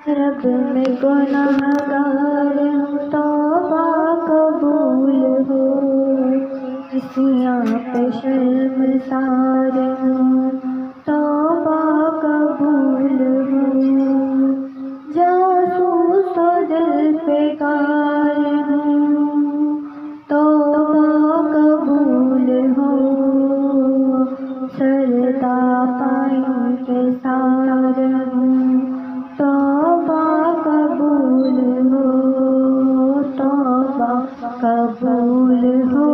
رب میں گناہگار ہوں، توبہ قبول ہو، اسیاں پہ شرمسار ہوں، توبہ قبول ہو، جاسوس و دل بیکار ہوں، توبہ قبول ہو، سردا پائیں کے سار ہوں، توبہ قبول ہو، توبہ قبول ہو،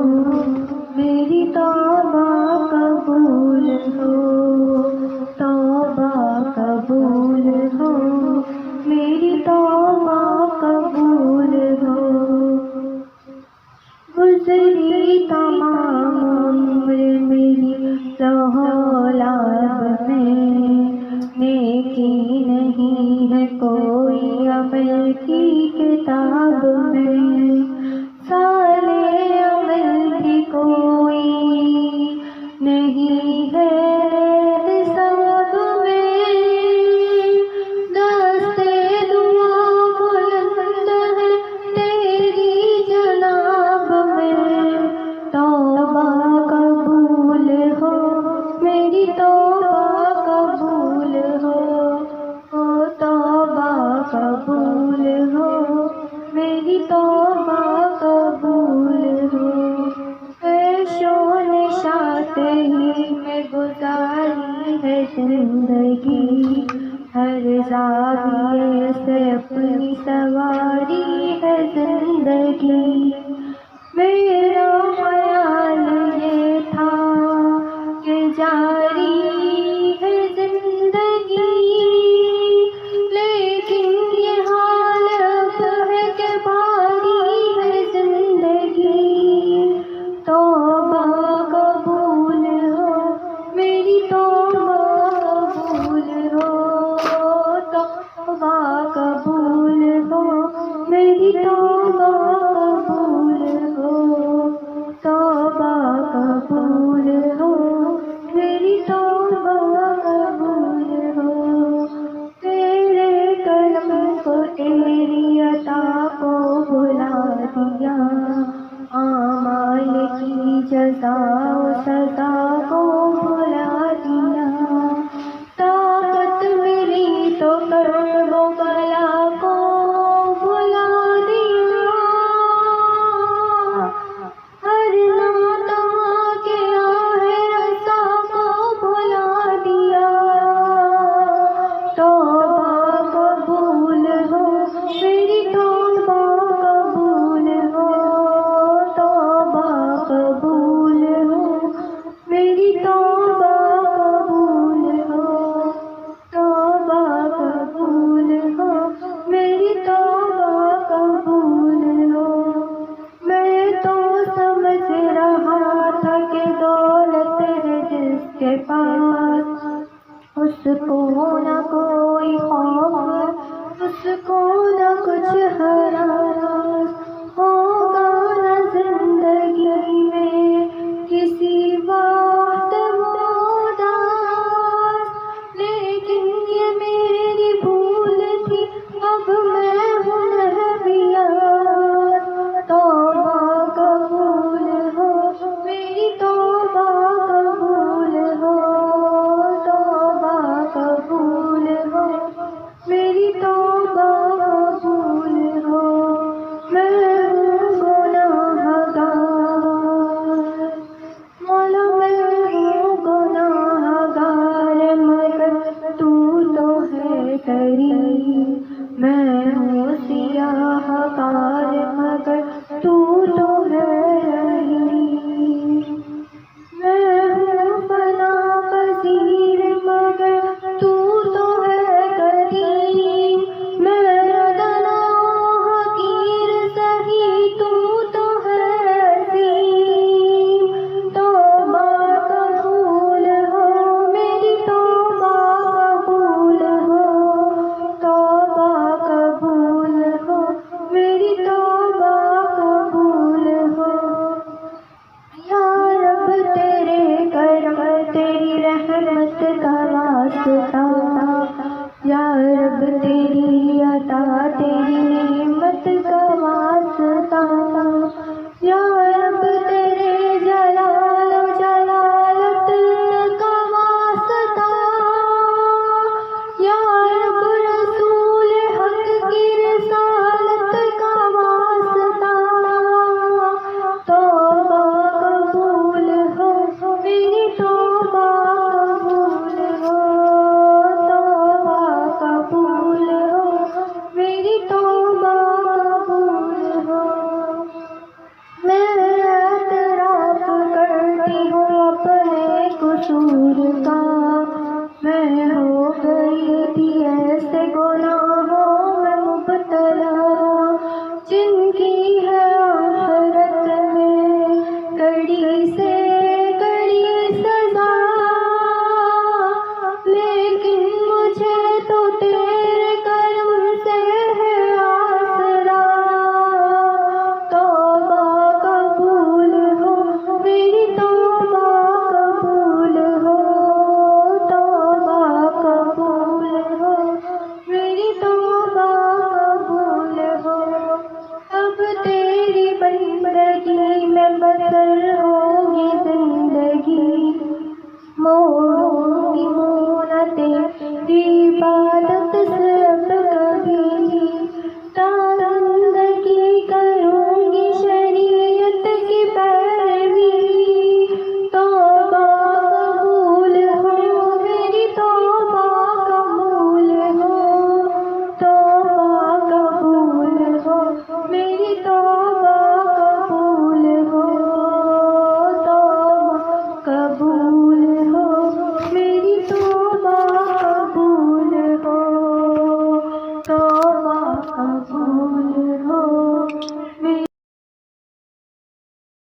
میری توبہ قبول ہو، توبہ قبول ہو، میری توبہ قبول ہو، گزری تمام عمر میری لہو لعب میں، نیکی نہیں ہے کوئی عمل کی کتاب میں، سارے عمل بھی کوئی نہیں ہے حساب میں، دستے دعا بلند ہے تیری جناب میں، توبہ قبول ہو، میری توبہ قبول ہو، توبہ قبول ہو، میری توبہ قبول ہو، عیش و نشاط ہی میں گزاری ہے زندگی، ہر زاویے سے اپنی سواری ہے زندگی، میرا خیال یہ تھا کہ جاری ہے زندگی، لیکن یہ حال اب ہے کہ باری ہے زندگی، توبہ قبول ہو، میری توبہ قبول ہو، توبہ قبول ہو، میری توبہ قبول ہو، توبہ قبول ہو، میری توبہ قبول ہو، تیرے کرم کو تیری عطا کو بھلا دیا، اعمال کی جزا و سزا کو بھلا دیا، طاقت ملی تو کرم و بلا کو بھلا دیا، ہر ناتواں کے آہ رسا کو بھلا دیا، توبہ قبول ہو، میری توبہ قبول ہو، توبہ قبول ہو، میری توبہ قبول ہو، توبہ قبول ہو، میری توبہ قبول ہو، میں تو سمجھ رہا تھا کہ دولت ہے جس کے پاس، اس کو نہ کوئی خوف، اس کو نہ کچھ ہراس، ہوگا نہ زندگی میں کسی وقت اداس، لیکن یہ میری بھول تھی، اب میں ہوں محبیاس، توبہ قبول ہو، میری توبہ قبول ہو، توبہ قبول ہو، میری توبہ قبول ہو، میں ہوں گناہگار، مولا میں ہوں گناہگار، مگر تو ہے کریم، میں ہوں سیاہ کار، مگر تو ہے رحیم، میں ہوں فنا پذیر، مگر تو ہے کریم، میں ادنا حقیر سہی، تو ہے عظیم، توبہ قبول ہو، میری توبہ قبول ہو، توبہ قبول ہو، میری قبول